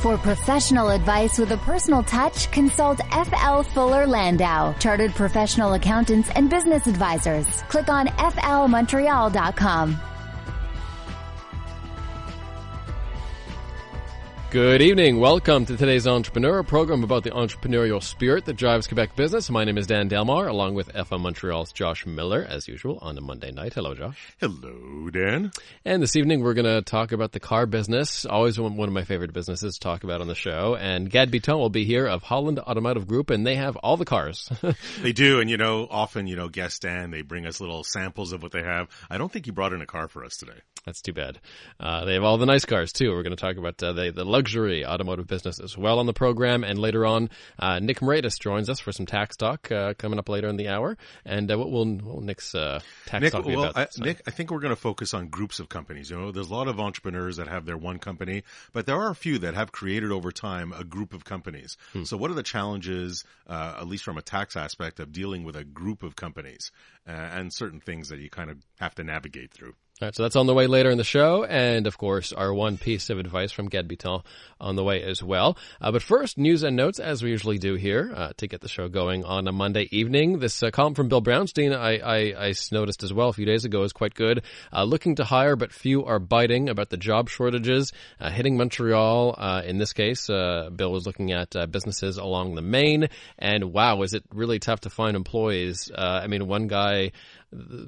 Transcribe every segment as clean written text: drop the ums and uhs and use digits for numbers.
For professional advice with a personal touch, consult FL Fuller Landau, Chartered Professional Accountants and Business Advisors. Click on flmontreal.com. Good evening. Welcome to today's Entrepreneur program about the entrepreneurial spirit that drives Quebec business. My name is Dan Delmar, along with FM Montreal's Josh Miller, as usual, on a Monday night. Hello, Josh. Hello, Dan. And this evening, we're going to talk about the car business, always one of my favorite businesses to talk about on the show. And Gad Bitton will be here of Holand Group, and they have all the cars. They do, and often, guests, Dan, they bring us little samples of what they have. I don't think you brought in a car for us today. That's too bad. They have all the nice cars, too. We're going to talk about the luxury automotive business as well on the program. And later on, Nick Moratis joins us for some tax talk coming up later in the hour. And what will Nick's tax talk be about? Nick, I think we're going to focus on groups of companies. There's a lot of entrepreneurs that have their one company, but there are a few that have created over time a group of companies. So what are the challenges, at least from a tax aspect, of dealing with a group of companies and certain things that you kind of have to navigate through? All right, so that's on the way later in the show, and of course, our one piece of advice from Gad Bitton on the way as well. But first, news and notes, as we usually do here, to get the show going on a Monday evening. This column from Bill Brownstein, I noticed as well a few days ago, is quite good. Looking to hire, but few are biting, about the job shortages hitting Montreal. In this case, Bill was looking at businesses along the Main, and wow, is it really tough to find employees. One guy,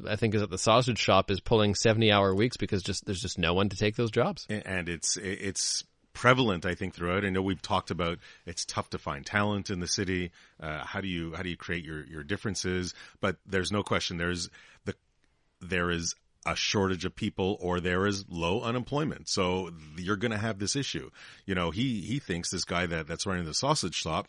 I think, is at the sausage shop, is pulling 70-hour weeks because there's just no one to take those jobs. And it's prevalent, I think, throughout. I know we've talked about it's tough to find talent in the city. How do you create your differences? But there's no question there is a shortage of people, or there is low unemployment. So you're going to have this issue. He thinks, this guy that's running the sausage shop,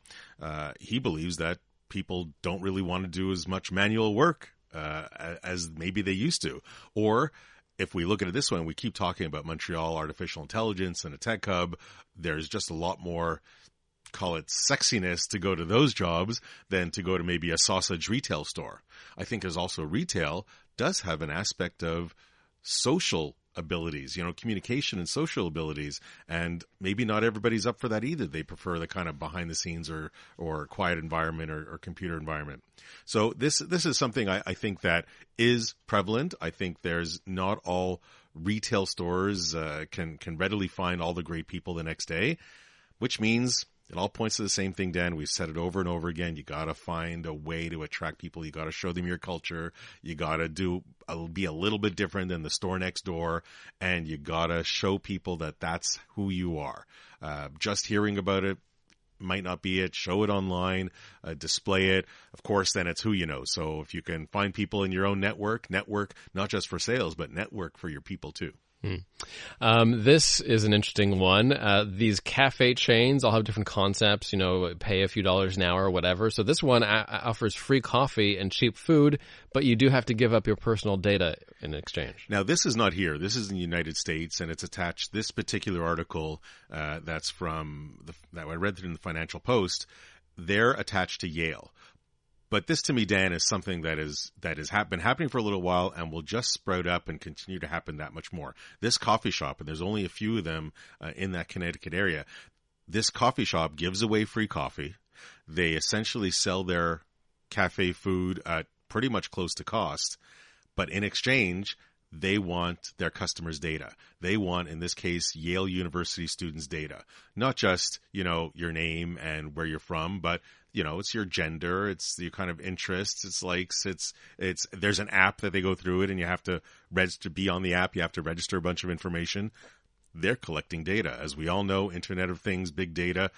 he believes that people don't really want to do as much manual work as maybe they used to. Or if we look at it this way, and we keep talking about Montreal artificial intelligence and a tech hub, there's just a lot more, call it sexiness, to go to those jobs than to go to maybe a sausage retail store. I think there's also retail does have an aspect of social abilities, communication and social abilities, and maybe not everybody's up for that either. They prefer the kind of behind the scenes or quiet environment or computer environment. So this is something I think that is prevalent. I think there's not all retail stores can readily find all the great people the next day, which means it all points to the same thing, Dan. We've said it over and over again. You got to find a way to attract people. You got to show them your culture. You got to be a little bit different than the store next door. And you got to show people that that's who you are. Just hearing about it might not be it. Show it online, display it. Of course, then it's who you know. So if you can find people in your own network, not just for sales, but network for your people too. This is an interesting one. These cafe chains all have different concepts, pay a few dollars an hour or whatever. So this one offers free coffee and cheap food, but you do have to give up your personal data in exchange. Now, this is not here. This is in the United States, and it's attached. This particular article that's that I read in the Financial Post, they're attached to Yale. But this, to me, Dan, is something that has been happening for a little while and will just sprout up and continue to happen that much more. This coffee shop, and there's only a few of them in that Connecticut area, this coffee shop gives away free coffee. They essentially sell their cafe food at pretty much close to cost. But in exchange, they want their customers' data. They want, in this case, Yale University students' data. Not just, your name and where you're from, but it's your gender, it's your kind of interests, it's likes, there's an app that they go through it, and you have to register, be on the app, you have to register a bunch of information. They're collecting data. As we all know, Internet of Things, big data.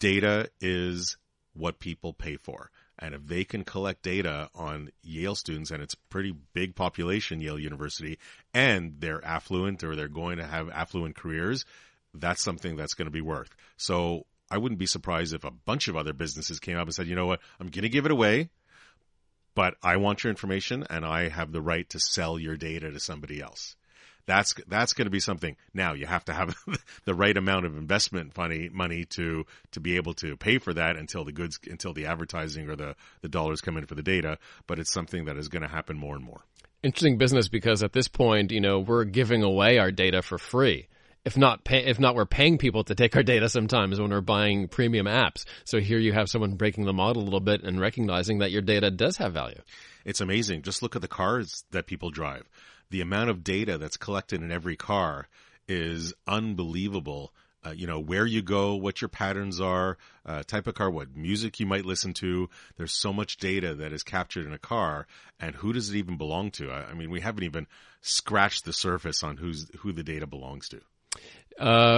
Data is what people pay for. And if they can collect data on Yale students, and it's a pretty big population, Yale University, and they're affluent or they're going to have affluent careers, that's something that's going to be worth. So I wouldn't be surprised if a bunch of other businesses came up and said, you know what, I'm going to give it away, but I want your information and I have the right to sell your data to somebody else. That's going to be something. Now, you have to have the right amount of investment money to be able to pay for that until the advertising or the dollars come in for the data, but it's something that is going to happen more and more. Interesting business, because at this point, we're giving away our data for free. if not we're paying people to take our data sometimes when we're buying premium apps. So here you have someone breaking the model a little bit and recognizing that your data does have value. It's amazing. Just look at the cars that people drive. The amount of data that's collected in every car is unbelievable. Where you go, what your patterns are, type of car, what music you might listen to. There's so much data that is captured in a car, and who does it even belong to? I mean, we haven't even scratched the surface on who the data belongs to.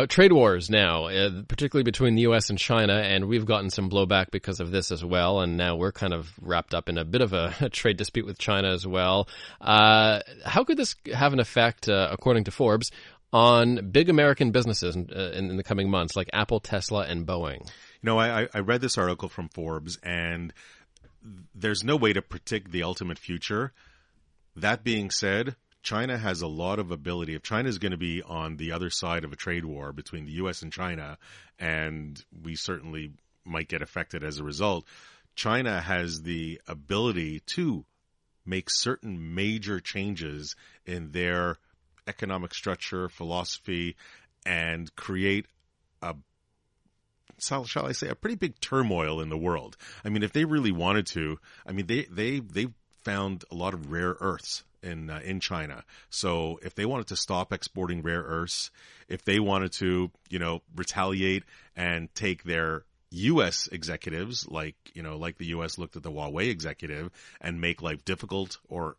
Trade wars now, particularly between the U.S. and China, and we've gotten some blowback because of this as well, and now we're kind of wrapped up in a bit of a trade dispute with China as well. How could this have an effect, according to Forbes, on big American businesses in the coming months, like Apple, Tesla, and Boeing? I read this article from Forbes, and there's no way to predict the ultimate future. That being said, China has a lot of ability. If China is going to be on the other side of a trade war between the U.S. and China, and we certainly might get affected as a result, China has the ability to make certain major changes in their economic structure, philosophy, and create shall I say, a pretty big turmoil in the world. I mean, if they really wanted to, I mean, they found a lot of rare earths in China. So if they wanted to stop exporting rare earths, if they wanted to, retaliate and take their U.S. executives, like the U.S. looked at the Huawei executive and make life difficult or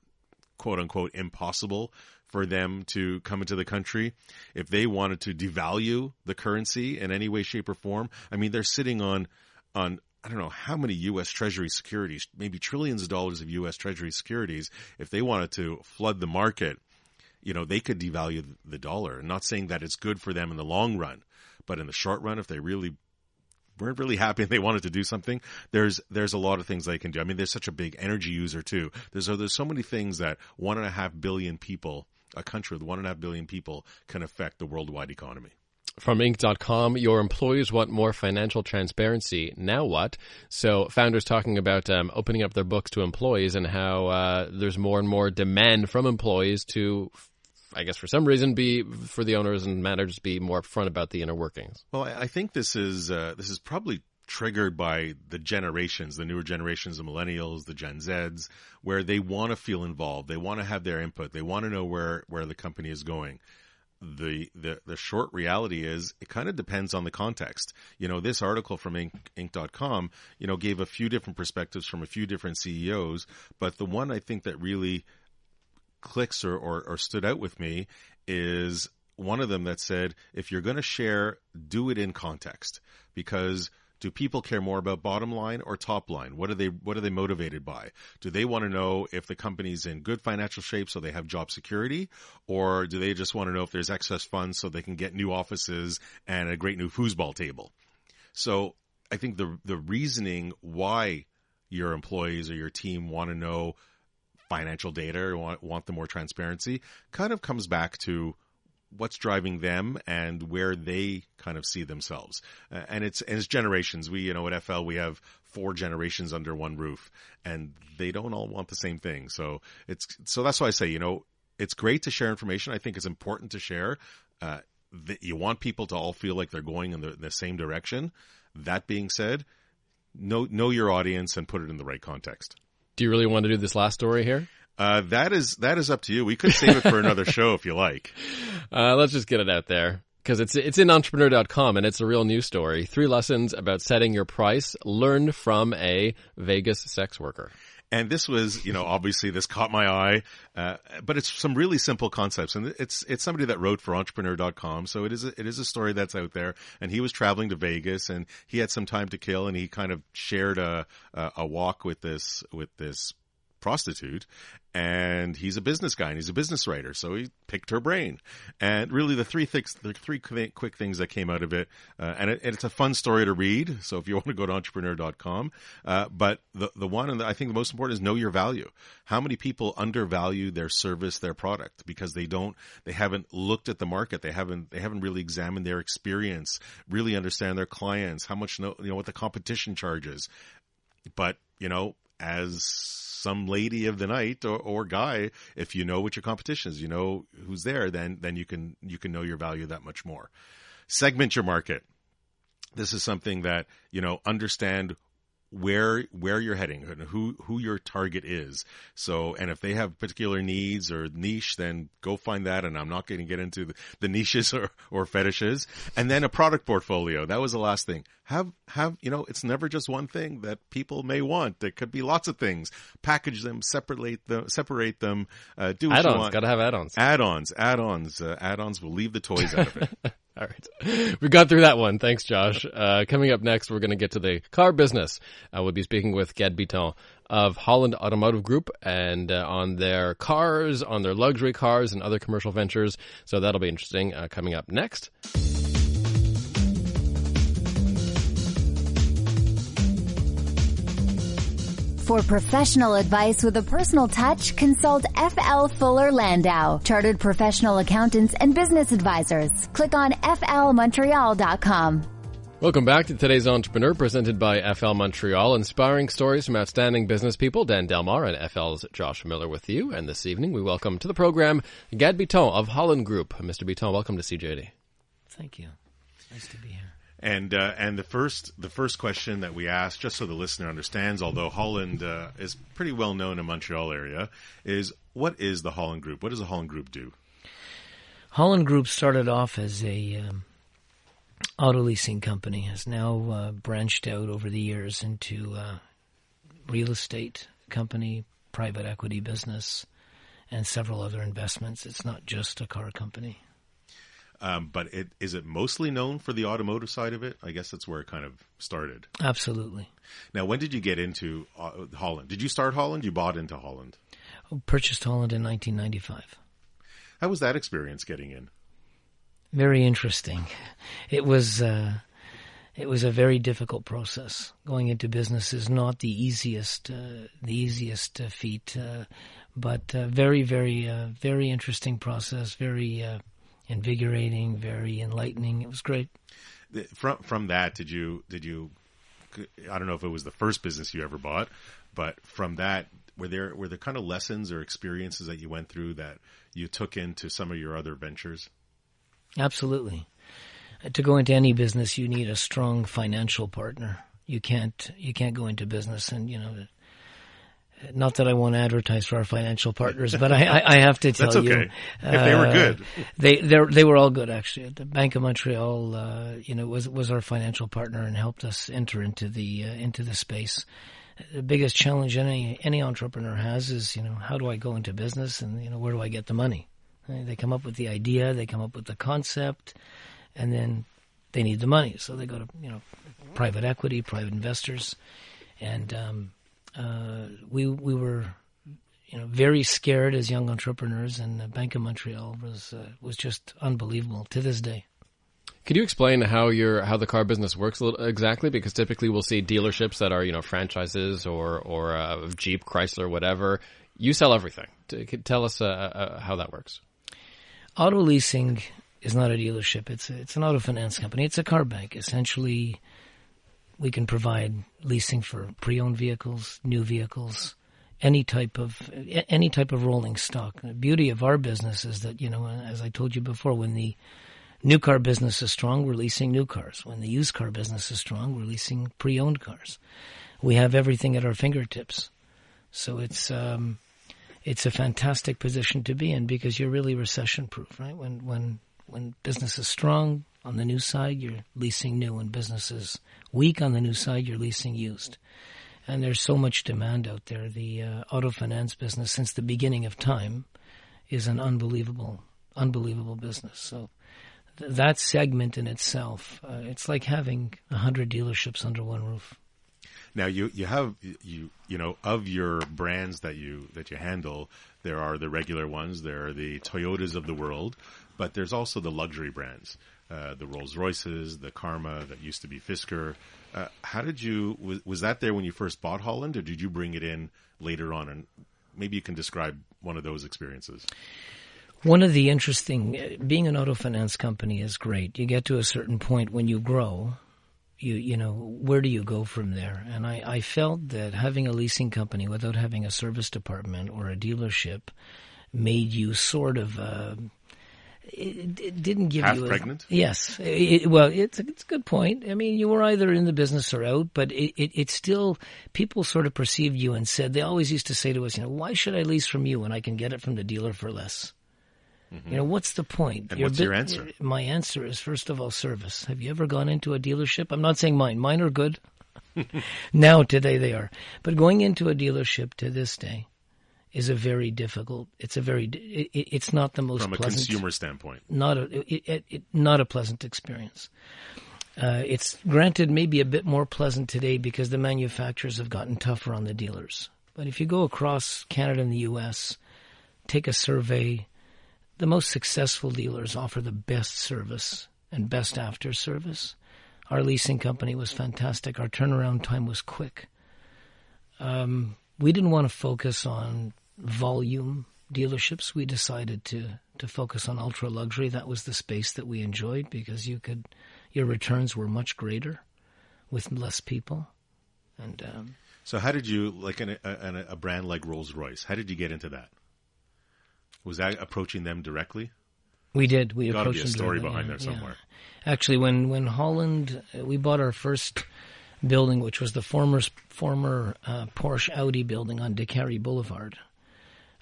quote unquote impossible for them to come into the country, if they wanted to devalue the currency in any way, shape, or form, I mean, they're sitting on I don't know how many U.S. Treasury securities, maybe trillions of dollars of U.S. Treasury securities. If they wanted to flood the market, they could devalue the dollar. I'm not saying that it's good for them in the long run, but in the short run, if they really weren't really happy and they wanted to do something, there's a lot of things they can do. I mean, there's such a big energy user too. There's so many things that 1.5 billion people, a country with 1.5 billion people, can affect the worldwide economy. From Inc.com, your employees want more financial transparency. Now what? So founders talking about opening up their books to employees and how there's more and more demand from employees to, I guess for some reason, for the owners and managers be more upfront about the inner workings. Well, I think this is probably triggered by the generations, the newer generations, the millennials, the Gen Zs, where they want to feel involved. They want to have their input. They want to know where the company is going. The short reality is it kind of depends on the context. This article from Inc.com, gave a few different perspectives from a few different CEOs, but the one I think that really clicks or stood out with me is one of them that said, if you're going to share, do it in context. Because do people care more about bottom line or top line? What are they motivated by? Do they want to know if the company's in good financial shape so they have job security? Or do they just want to know if there's excess funds so they can get new offices and a great new foosball table? So I think the reasoning why your employees or your team want to know financial data or want the more transparency kind of comes back to what's driving them and where they kind of see themselves. And it's generations. We, at FL, we have 4 generations under one roof, and they don't all want the same thing. So that's why I say, it's great to share information. I think it's important to share. That you want people to all feel like they're going in the same direction. That being said, know your audience and put it in the right context. Do you really want to do this last story here? That is up to you. We could save it for another show if you like. Let's just get it out there because it's in entrepreneur.com and it's a real news story. 3 lessons about setting your price learned from a Vegas sex worker. And this was, obviously this caught my eye, but it's some really simple concepts. And it's somebody that wrote for entrepreneur.com. So it is a story that's out there. And he was traveling to Vegas and he had some time to kill and he kind of shared a walk with this prostitute, and he's a business guy and he's a business writer, so he picked her brain. And really the three quick things that came out of it, and it's a fun story to read, so if you want to go to entrepreneur.com, but the one, and I think the most important, is know your value. How many people undervalue their service, their product, because they haven't looked at the market, they haven't really examined their experience, really understand their clients, how much what the competition charges. But as some lady of the night or guy, if you know what your competition is, you know who's there, then you can know your value that much more. Segment your market. This is something that, understand where you're heading and who your target is. So, and if they have particular needs or niche, then go find that. And I'm not going to get into the niches or fetishes. And then a product portfolio. That was the last thing. Have, it's never just one thing that people may want. There could be lots of things. Package them, separate them, do what you want. Gotta have add-ons. Add-ons will leave the toys out of it. All right. We got through that one. Thanks, Josh. Coming up next, we're going to get to the car business. We'll be speaking with Ged Bitton of Holand Automotive Group and on their cars, on their luxury cars and other commercial ventures. So that'll be interesting coming up next. For professional advice with a personal touch, consult FL Fuller Landau, Chartered Professional Accountants and Business Advisors. Click on flmontreal.com. Welcome back to Today's Entrepreneur, presented by FL Montreal. Inspiring stories from outstanding business people. Dan Delmar and FL's Josh Miller with you. And this evening, we welcome to the program Ged Bitton of Holand Group. Mr. Bitton, welcome to CJD. Thank you. Nice to be here. And the first question that we asked, just so the listener understands, although Holand is pretty well known in Montreal area, is what is the Holand Group? What does the Holand Group do? Holand Group started off as a auto leasing company, has now branched out over the years into real estate company, private equity business, and several other investments. It's not just a car company. But is it mostly known for the automotive side of it? I guess that's where it kind of started. Absolutely. Now, when did you get into Holand? Did you start Holand? You bought into Holand? Purchased Holand in 1995. How was that experience getting in? Very interesting. It was a very difficult process. Going into business is not the easiest feat, but very, very, very interesting process. Very invigorating, very enlightening. It was great. From that, did you? I don't know if it was the first business you ever bought, but from that, were there kind of lessons or experiences that you went through that you took into some of your other ventures? Absolutely. To go into any business, you need a strong financial partner. You can't go into business and not that I want to advertise for our financial partners, but I have to tell you. That's okay. If they were good. They were all good, actually. The Bank of Montreal, was our financial partner and helped us enter into the space. The biggest challenge any entrepreneur has is, how do I go into business and, where do I get the money? They come up with the idea, they come up with the concept, and then they need the money. So they go to, private equity, private investors, and, we were, very scared as young entrepreneurs, and the Bank of Montreal was just unbelievable to this day. Could you explain how the car business works exactly? Because typically we'll see dealerships that are, franchises or Jeep, Chrysler, whatever. You sell everything. Tell us how that works. Auto leasing is not a dealership. It's an auto finance company. It's a car bank. Essentially, we can provide leasing for pre-owned vehicles, new vehicles, any type of rolling stock. The beauty of our business is that, as I told you before, when the new car business is strong, we're leasing new cars. When the used car business is strong, we're leasing pre-owned cars. We have everything at our fingertips. So it's a fantastic position to be in because you're really recession-proof, right? When business is strong on the new side, you're leasing new. When business is weak on the new side, you're leasing used. And there's so much demand out there. The auto finance business, since the beginning of time, is an unbelievable business. So that segment in itself, it's like having 100 dealerships under one roof. Now you have of your brands that you handle, there are the regular ones, there are the Toyotas of the world, but there's also the luxury brands, the Rolls Royces, the Karma that used to be Fisker. How did was that there when you first bought Holand, or did you bring it in later on? And maybe you can describe one of those experiences. One of the interesting, being an auto finance company is great. You get to a certain point when you grow, where do you go from there? And I felt that having a leasing company without having a service department or a dealership made you sort of, it didn't give half you pregnant? Yes. It's a good point. I mean, you were either in the business or out, but it still, people sort of perceived you and said, they always used to say to us, why should I lease from you when I can get it from the dealer for less? Mm-hmm. What's the point? And what's your answer? My answer is, first of all, service. Have you ever gone into a dealership? I'm not saying mine. Mine are good. Now, today they are. But going into a dealership to this day is a very difficult, it's not the most from a pleasant. Consumer standpoint. Not a pleasant experience. It's granted maybe a bit more pleasant today because the manufacturers have gotten tougher on the dealers. But if you go across Canada and the U.S., take a survey, the most successful dealers offer the best service and best after service. Our leasing company was fantastic. Our turnaround time was quick. We didn't want to focus on volume dealerships. We decided to focus on ultra luxury. That was the space that we enjoyed because your returns were much greater with less people. And so how did you, like a brand like Rolls-Royce, how did you get into that? Was that approaching them directly? We did. We Gotta approached be a them story directly, behind there somewhere. Yeah. Actually, when Holand, we bought our first building, which was the former Porsche Audi building on Décarie Boulevard.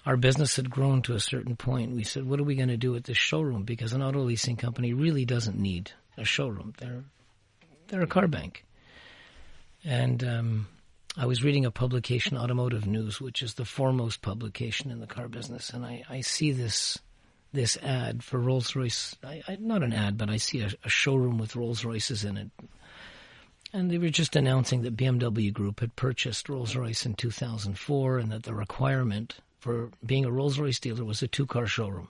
Our business had grown to a certain point. We said, what are we going to do with this showroom? Because an auto leasing company really doesn't need a showroom. They're a car bank. And I was reading a publication, Automotive News, which is the foremost publication in the car business, and I see this ad for Rolls-Royce. Not an ad, but I see a showroom with Rolls-Royces in it. And they were just announcing that BMW Group had purchased Rolls-Royce in 2004 and that the requirement for being a Rolls-Royce dealer was a 2-car showroom.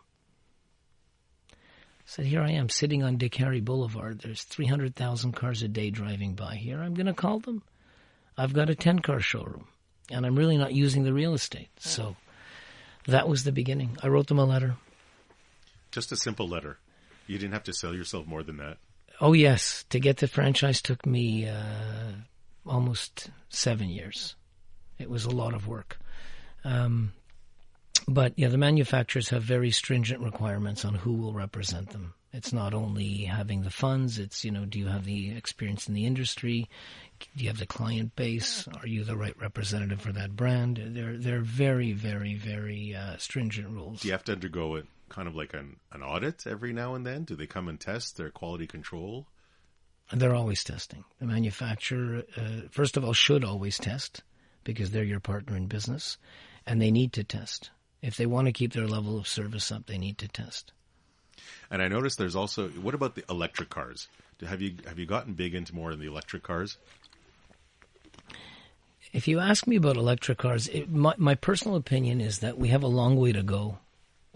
So here I am sitting on Décarie Boulevard. There's 300,000 cars a day driving by here. I'm going to call them. I've got a 10-car showroom, and I'm really not using the real estate. So that was the beginning. I wrote them a letter. Just a simple letter. You didn't have to sell yourself more than that. Oh, yes. To get the franchise took me almost 7 years. It was a lot of work. But, the manufacturers have very stringent requirements on who will represent them. It's not only having the funds, it's, do you have the experience in the industry? Do you have the client base? Are you the right representative for that brand? They're very, very, very stringent rules. Do you have to undergo it kind of like an audit every now and then? Do they come and test their quality control? They're always testing. The manufacturer, first of all, should always test because they're your partner in business, and they need to test. If they want to keep their level of service up, they need to test. And I noticed there's also, what about the electric cars? Have you gotten big into more in the electric cars? If you ask me about electric cars, my personal opinion is that we have a long way to go.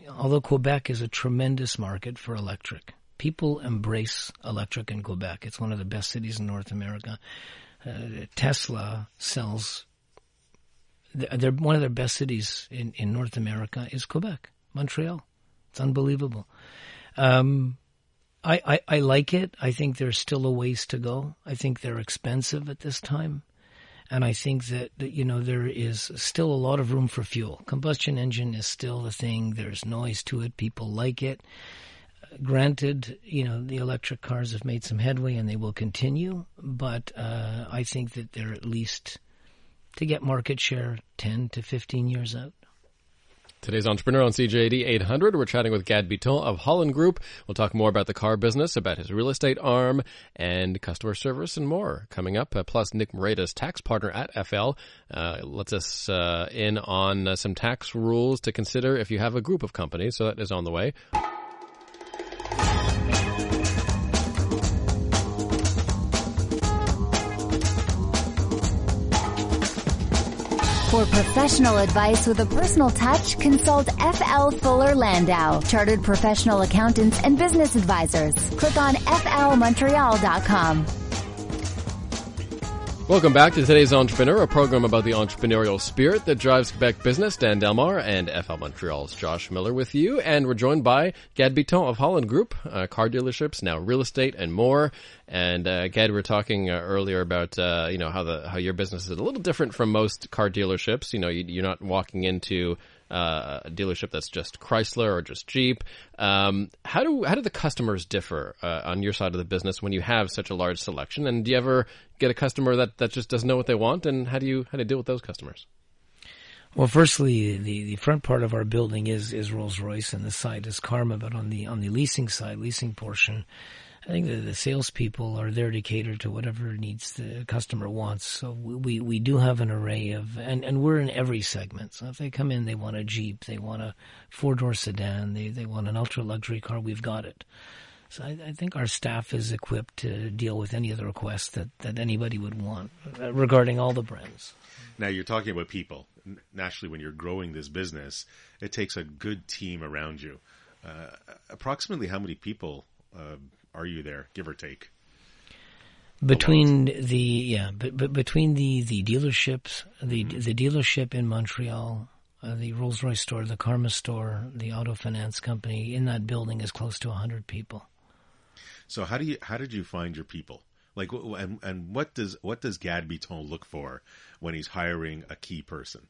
Although Quebec is a tremendous market for electric. People embrace electric in Quebec. It's one of the best cities in North America. Tesla sells... They're one of their best cities in North America is Quebec, Montreal. It's unbelievable. I like it. I think there's still a ways to go. I think they're expensive at this time. And I think that, there is still a lot of room for fuel. Combustion engine is still the thing. There's noise to it. People like it. Granted, the electric cars have made some headway and they will continue. But I think that they're at least, to get market share, 10 to 15 years out. Today's Entrepreneur on CJAD 800. We're chatting with Gad Bitton of Holand Group. We'll talk more about the car business, about his real estate arm, and customer service and more coming up. Plus, Nick Moreda's tax partner at FL lets us in on some tax rules to consider if you have a group of companies. So that is on the way. For professional advice with a personal touch, consult FL Fuller Landau, Chartered Professional Accountants and Business Advisors. Click on flmontreal.com. Welcome back to today's Entrepreneur, a program about the entrepreneurial spirit that drives Quebec business. Dan Delmar and FL Montreal's Josh Miller with you. And we're joined by Gad Bitton of Holand Group, car dealerships, now real estate and more. And Gad, we were talking earlier about how your business is a little different from most car dealerships. You know, you're not walking into a dealership that's just Chrysler or just Jeep. How do the customers differ on your side of the business when you have such a large selection? And do you ever get a customer that just doesn't know what they want? And how do you deal with those customers? Well, firstly, the front part of our building is Rolls-Royce, and the side is Karma. But on the leasing side, leasing portion, I think the salespeople are there to cater to whatever needs the customer wants. So we do have an array of, and we're in every segment. So if they come in, they want a Jeep, they want a 4-door sedan, they want an ultra luxury car, we've got it. So I think our staff is equipped to deal with any of the requests that anybody would want regarding all the brands. Now, you're talking about people. Naturally, when you're growing this business, it takes a good team around you. Approximately how many people are you there, give or take? Between the dealerships, the dealership in Montreal, the Rolls-Royce store, the Karma store, the auto finance company, in that building is close to 100 people. So how did you find your people? Like, and what does Gad Bitton look for when he's hiring a key person?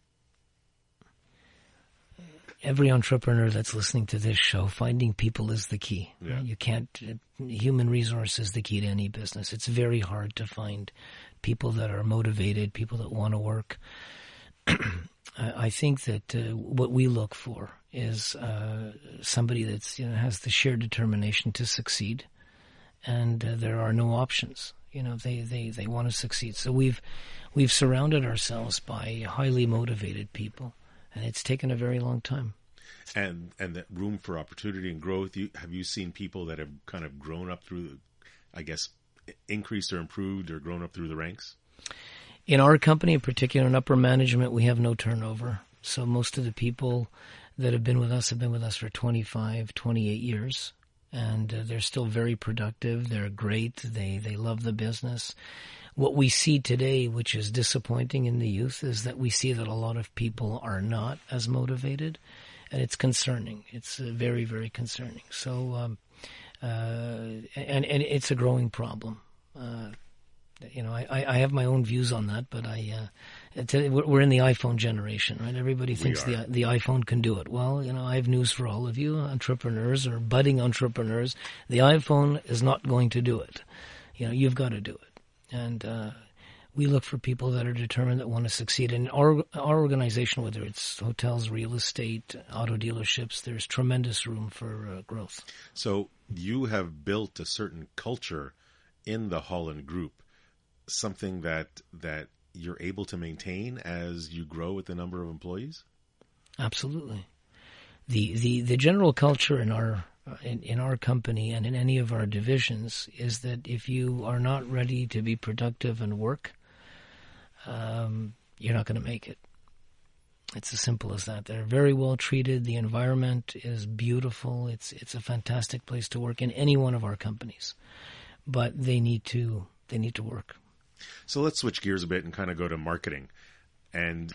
Every entrepreneur that's listening to this show, finding people is the key. Yeah. You can't, human resource is the key to any business. It's very hard to find people that are motivated, people that want to work. I think that what we look for is somebody that's has the sheer determination to succeed, and there are no options. They want to succeed. So we've surrounded ourselves by highly motivated people. And it's taken a very long time. And that room for opportunity and growth, have you seen people that have kind of grown up through, I guess, increased or improved or grown up through the ranks? In our company, in particular in upper management, we have no turnover. So most of the people that have been with us for 25, 28 years. And they're still very productive. They're great. They love the business. What we see today, which is disappointing in the youth, is that we see that a lot of people are not as motivated, and it's concerning. It's very, very concerning. So, and it's a growing problem. I have my own views on that, but we're in the iPhone generation, right? Everybody thinks the iPhone can do it. Well, I have news for all of you, entrepreneurs or budding entrepreneurs. The iPhone is not going to do it. You've got to do it. And we look for people that are determined, that want to succeed. In our organization, whether it's hotels, real estate, auto dealerships, there's tremendous room for growth. So you have built a certain culture in the Holand Group, something that you're able to maintain as you grow with the number of employees? Absolutely. The general culture in our company and in any of our divisions is that if you are not ready to be productive and work, you're not going to make it. It's as simple as that. They're very well treated. The environment is beautiful. It's a fantastic place to work in any one of our companies, but they need to work. So let's switch gears a bit and kind of go to marketing. And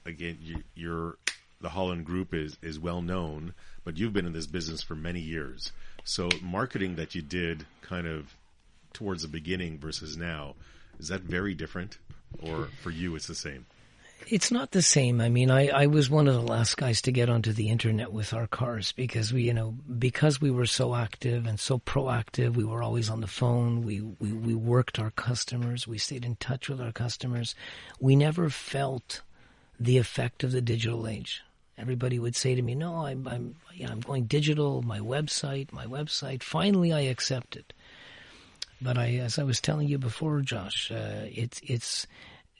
again, the Holand Group is well known, but you've been in this business for many years. So marketing that you did kind of towards the beginning versus now, is that very different? Or for you, it's the same? It's not the same. I mean, I was one of the last guys to get onto the internet with our cars because we were so active and so proactive. We were always on the phone. We worked our customers. We stayed in touch with our customers. We never felt the effect of the digital age. Everybody would say to me, "No, I'm going digital. My website. Finally, I accept it." But as I was telling you before, Josh, it's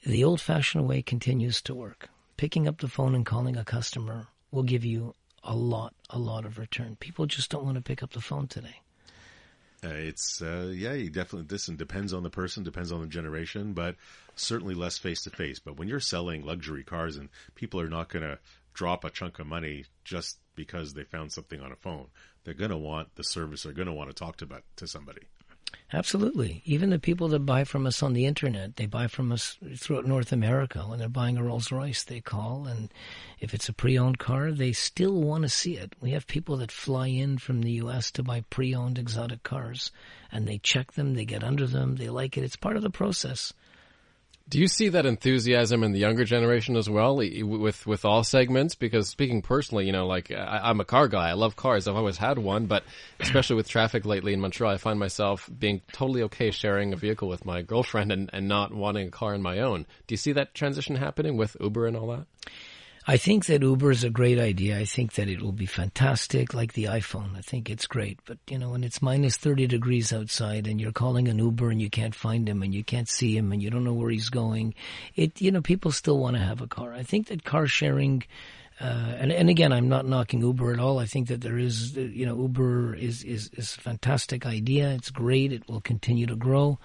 the old-fashioned way continues to work. Picking up the phone and calling a customer will give you a lot of return. People just don't want to pick up the phone today. You definitely, this depends on the person, depends on the generation, but certainly less face-to-face. But when you're selling luxury cars and people are not going to drop a chunk of money just because they found something on a phone, they're going to want the service, they're going to want to talk to somebody. Absolutely. Even the people that buy from us on the internet, they buy from us throughout North America. When they're buying a Rolls Royce, they call, and if it's a pre-owned car, they still want to see it. We have people that fly in from the U.S. to buy pre-owned exotic cars, and they check them, they get under them, they like it. It's part of the process. Do you see that enthusiasm in the younger generation as well, with all segments? Because speaking personally, I'm a car guy. I love cars. I've always had one, but especially with traffic lately in Montreal, I find myself being totally okay sharing a vehicle with my girlfriend and not wanting a car on my own. Do you see that transition happening with Uber and all that? I think that Uber is a great idea. I think that it will be fantastic, like the iPhone. I think it's great. But, when it's minus 30 degrees outside and you're calling an Uber and you can't find him and you can't see him and you don't know where he's going, people still want to have a car. I think that car sharing, and again, I'm not knocking Uber at all. I think that there is, Uber is a fantastic idea. It's great. It will continue to grow.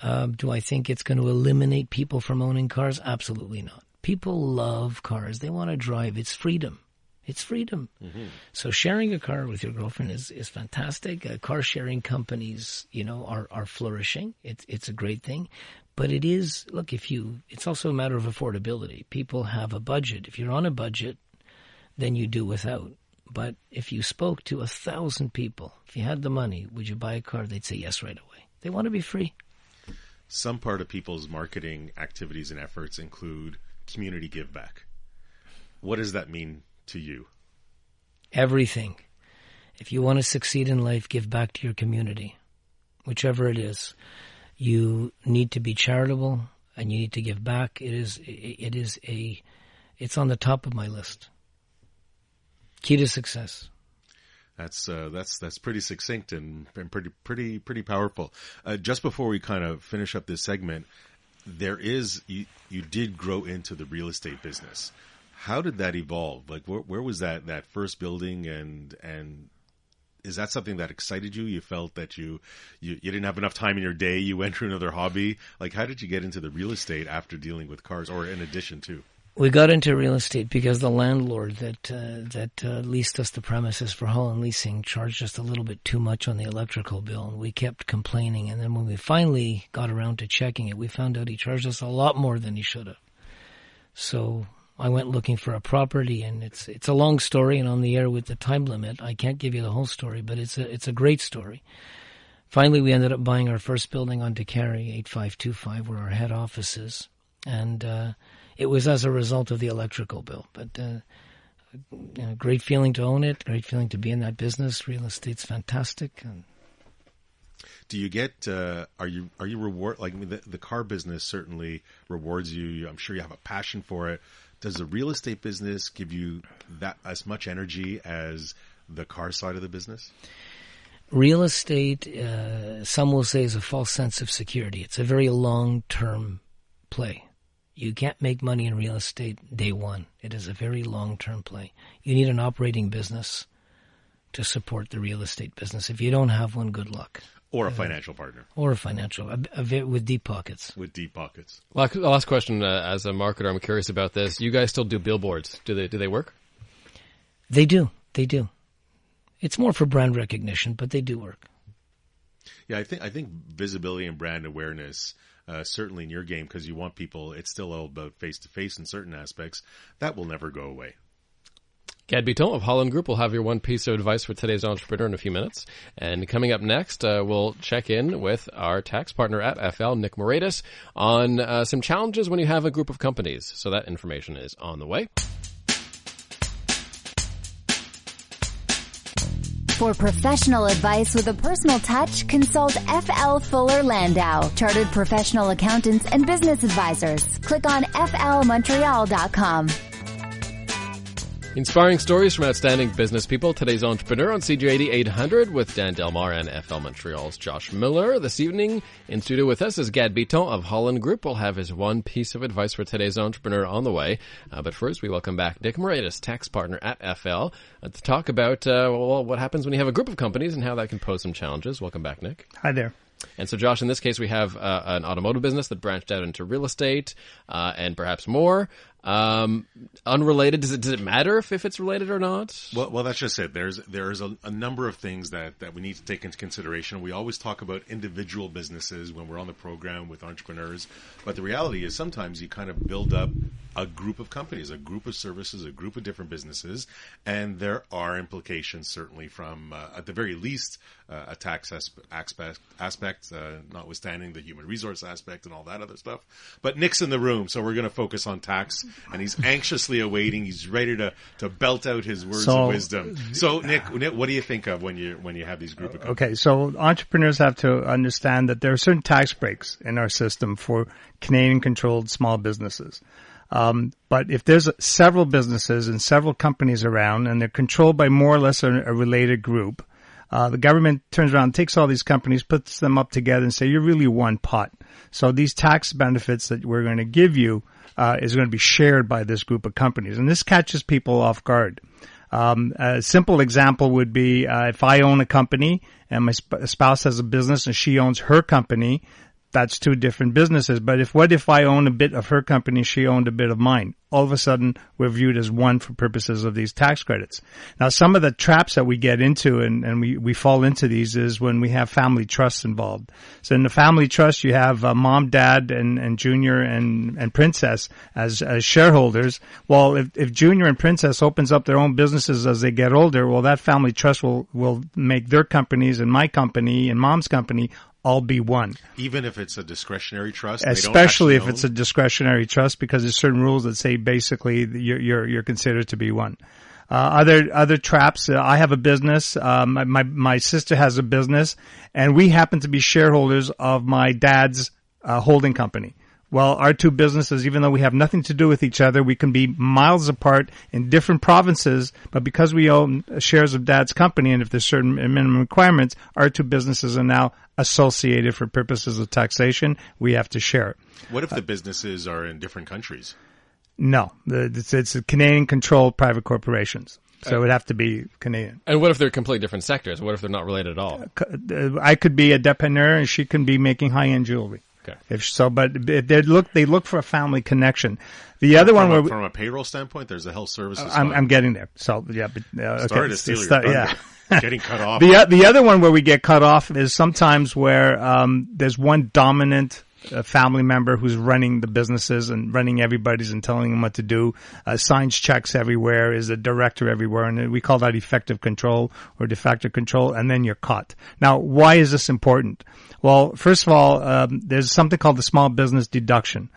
Do I think it's going to eliminate people from owning cars? Absolutely not. People love cars. They want to drive. It's freedom. It's freedom. Mm-hmm. So sharing a car with your girlfriend is fantastic. Car sharing companies, are flourishing. It's a great thing. But it is, look, it's also a matter of affordability. People have a budget. If you're on a budget, then you do without. But if you spoke to 1,000 people, if you had the money, would you buy a car? They'd say yes right away. They want to be free. Some part of people's marketing activities and efforts include community giveback. What does that mean to you? Everything. If you want to succeed in life, give back to your community, whichever it is. You need to be charitable and you need to give back. It's on the top of my list. Key to success. That's pretty succinct and pretty powerful. Just before we kind of finish up this segment, you did grow into the real estate business. How did that evolve? Like, where was that first building, and is that something that excited you? You felt that you didn't have enough time in your day. You went to another hobby. Like, how did you get into the real estate after dealing with cars, or in addition to? We got into real estate because the landlord that leased us the premises for Holand Leasing charged us a little bit too much on the electrical bill, and we kept complaining. And then when we finally got around to checking it, we found out he charged us a lot more than he should have. So I went looking for a property, and it's a long story, and on the air with the time limit, I can't give you the whole story, but it's a great story. Finally, we ended up buying our first building on DeCarry, 8525, where our head office is, and it was as a result of the electrical bill. But great feeling to own it, great feeling to be in that business. Real estate's fantastic. Do you get? Are you reward? Like, I mean, the car business certainly rewards you. I'm sure you have a passion for it. Does the real estate business give you that as much energy as the car side of the business? Real estate, some will say, is a false sense of security. It's a very long-term play. You can't make money in real estate day one. It is a very long-term play. You need an operating business to support the real estate business. If you don't have one, good luck. Or a financial partner. Or a financial, with deep pockets. With deep pockets. Last question, as a marketer, I'm curious about this. You guys still do billboards. Do they work? They do. It's more for brand recognition, but they do work. Yeah, I think visibility and brand awareness, certainly in your game, because you want people, it's still all about face-to-face in certain aspects, that will never go away. Gad Bitton of Holand Group will have your one piece of advice for today's entrepreneur in a few minutes. And coming up next, we'll check in with our tax partner at FL, Nick Moratis, on some challenges when you have a group of companies. So that information is on the way. For professional advice with a personal touch, consult FL Fuller Landau, Chartered Professional Accountants and Business Advisors. Click on flmontreal.com. Inspiring stories from outstanding business people. Today's entrepreneur on CJAD 800 with Dan Delmar and FL Montreal's Josh Miller. This evening in studio with us is Gad Bitton of Holand Group. We'll have his one piece of advice for today's entrepreneur on the way. But first, we welcome back Nick Moratis, tax partner at FL, to talk about what happens when you have a group of companies and how that can pose some challenges. Welcome back, Nick. Hi there. And so, Josh, in this case, we have an automotive business that branched out into real estate and perhaps more. Unrelated, does it matter if it's related or not? Well, that's just it. There's a number of things that we need to take into consideration. We always talk about individual businesses when we're on the program with entrepreneurs, but the reality is sometimes you kind of build up a group of companies, a group of services, a group of different businesses, and there are implications certainly from, at the very least, a tax aspect, notwithstanding the human resource aspect and all that other stuff. But Nick's in the room, so we're going to focus on tax, and he's anxiously awaiting. He's ready to belt out his words of wisdom. So, Nick, what do you think of when you have these group of companies? Okay, so entrepreneurs have to understand that there are certain tax breaks in our system for Canadian-controlled small businesses. But if there's several businesses and several companies around, and they're controlled by more or less a related group, the government turns around, takes all these companies, puts them up together and say, you're really one pot. So these tax benefits that we're going to give you is going to be shared by this group of companies. And this catches people off guard. A simple example would be if I own a company and my spouse has a business and she owns her company, that's two different businesses. But what if I own a bit of her company, she owned a bit of mine? All of a sudden, we're viewed as one for purposes of these tax credits. Now, some of the traps that we get into, and we fall into these, is when we have family trusts involved. So in the family trust, you have mom, dad, and Junior and Princess as shareholders. Well, if Junior and Princess opens up their own businesses as they get older, well, that family trust will make their companies and my company and mom's company all be one. Even if it's a discretionary trust? Especially if it's a discretionary trust, because there's certain rules that say basically you're considered to be one. Other traps, I have a business, my sister has a business, and we happen to be shareholders of my dad's holding company. Well, our two businesses, even though we have nothing to do with each other, we can be miles apart in different provinces, but because we own shares of Dad's company, and if there's certain minimum requirements, our two businesses are now associated for purposes of taxation. We have to share it. What if the businesses are in different countries? No, it's Canadian-controlled private corporations. So it would have to be Canadian. And what if they're completely different sectors? What if they're not related at all? I could be a dépanneur and she can be making high-end jewelry. Okay. But if they look for a family connection. The other one from a payroll standpoint, there's a health services. I'm getting there. So yeah, but okay. Sorry to steal your thunder. Yeah. Getting cut off. The other one where we get cut off is sometimes where there's one dominant family member who's running the businesses and running everybody's and telling them what to do, signs checks everywhere, is a director everywhere, and we call that effective control or de facto control, and then you're caught. Now, why is this important? Well, first of all, there's something called the small business deduction.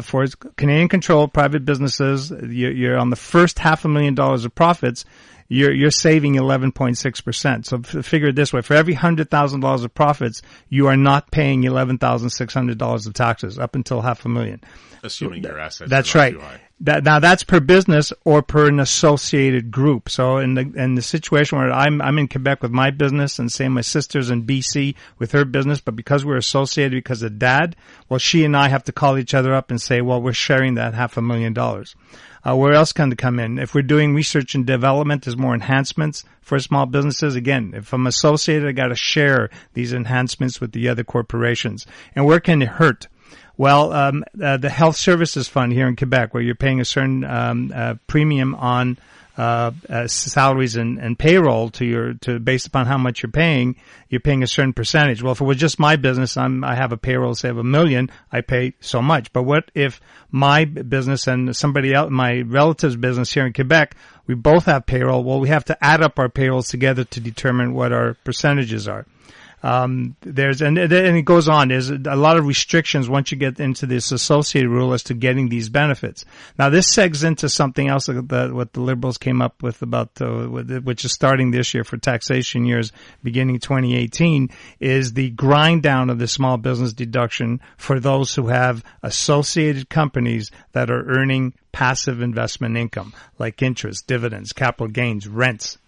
For Canadian-controlled private businesses, you're on the first $500,000 of profits, you're saving 11.6%. So figure it this way. For every $100,000 of profits, you are not paying $11,600 of taxes up until $500,000. Assuming your assets That's are right. too high. Now that's per business or per an associated group. So in the situation where I'm in Quebec with my business and say my sister's in BC with her business, but because we're associated because of Dad, well, she and I have to call each other up and say, well, we're sharing that $500,000. Where else can it come in? If we're doing research and development, there's more enhancements for small businesses. Again, if I'm associated, I got to share these enhancements with the other corporations. And where can it hurt? Well, the health services fund here in Quebec, where you're paying a certain premium on salaries and payroll based upon how much you're paying a certain percentage. Well, if it was just my business, I have a payroll, say, of $1 million, I pay so much. But what if my business and somebody else, my relative's business here in Quebec, we both have payroll? Well, we have to add up our payrolls together to determine what our percentages are. And it goes on. There's a lot of restrictions once you get into this associated rule as to getting these benefits. Now, this segs into something else what the Liberals came up with about, which is starting this year for taxation years beginning 2018, is the grind down of the small business deduction for those who have associated companies that are earning passive investment income, like interest, dividends, capital gains, rents.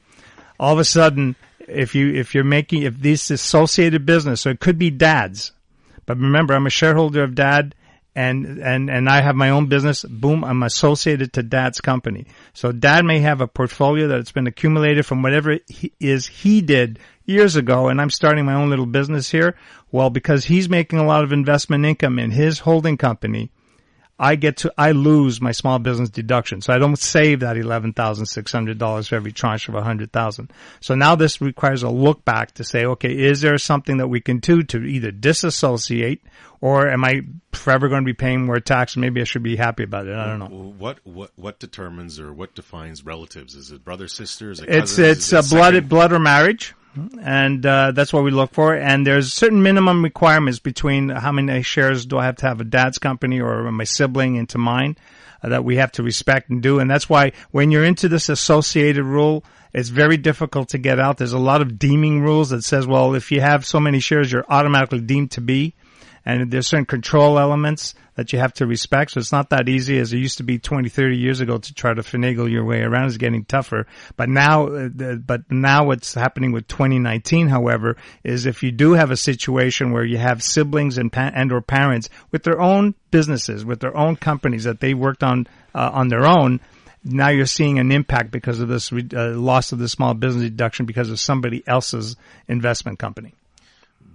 All of a sudden, if this associated business, so it could be Dad's, but remember, I'm a shareholder of Dad and I have my own business, boom, I'm associated to Dad's company. So Dad may have a portfolio that's been accumulated from whatever he did years ago, and I'm starting my own little business here. Well, because he's making a lot of investment income in his holding company, I lose my small business deduction. So I don't save that $11,600 for every tranche of $100,000. So now this requires a look back to say, okay, is there something that we can do to either disassociate, or am I forever going to be paying more tax? Maybe I should be happy about it. I don't know. What determines or what defines relatives? Is it brothers, sisters, cousins? It's a blood or marriage. And that's what we look for. And there's certain minimum requirements between how many shares do I have to have a dad's company or my sibling into mine that we have to respect and do. And that's why when you're into this associated rule, it's very difficult to get out. There's a lot of deeming rules that says, well, if you have so many shares, you're automatically deemed to be. And there's certain control elements that you have to respect. So it's not that easy as it used to be 20, 30 years ago to try to finagle your way around. It's getting tougher. But now what's happening with 2019, however, is if you do have a situation where you have siblings and or parents with their own businesses, with their own companies that they worked on their own, now you're seeing an impact because of this loss of the small business deduction because of somebody else's investment company.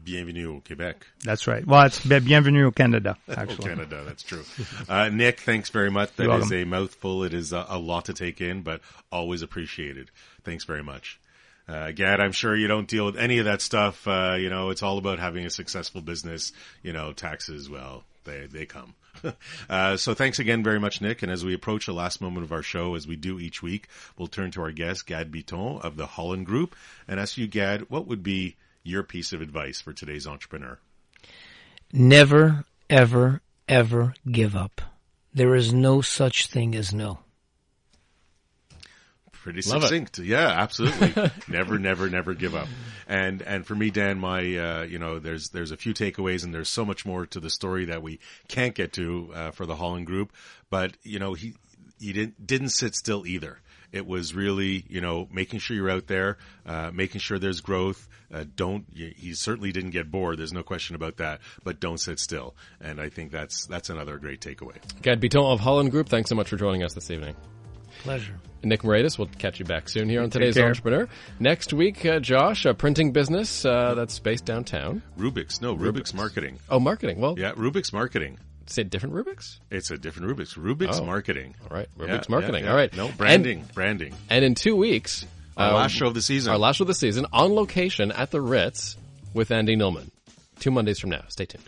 Bienvenue au Québec. That's right. Well, it's bienvenue au Canada, actually. Oh, Canada, that's true. Nick, thanks very much. That is a mouthful. It is a lot to take in, but always appreciated. Thanks very much. Gad, I'm sure you don't deal with any of that stuff. It's all about having a successful business. Taxes, well, they come. So thanks again very much, Nick. And as we approach the last moment of our show, as we do each week, we'll turn to our guest, Gad Bitton of the Holand Group, and ask you, Gad, what would be your piece of advice for today's entrepreneur? Never, ever, ever give up. There is no such thing as no. Pretty succinct. Yeah, absolutely. Never give up. And for me, Dan, my, there's a few takeaways, and there's so much more to the story that we can't get to, for the Holand Group. But, he didn't sit still either. It was really, making sure you're out there, making sure there's growth. He certainly didn't get bored. There's no question about that, but don't sit still. And I think that's another great takeaway. Gad Bitton of Holand Group, thanks so much for joining us this evening. Pleasure. Nick Moratis, we'll catch you back soon here on Today's Entrepreneur. Next week, Josh, a printing business that's based downtown. Rubik's Marketing. Oh, marketing. Well, yeah, Rubik's Marketing. Is it different Rubik's? It's a different Rubik's. Rubik's Marketing. All right, Rubik's Marketing. All right. No, branding. And in 2 weeks... Our last show of the season. On location at the Ritz with Andy Nillman. 2 Mondays from now. Stay tuned.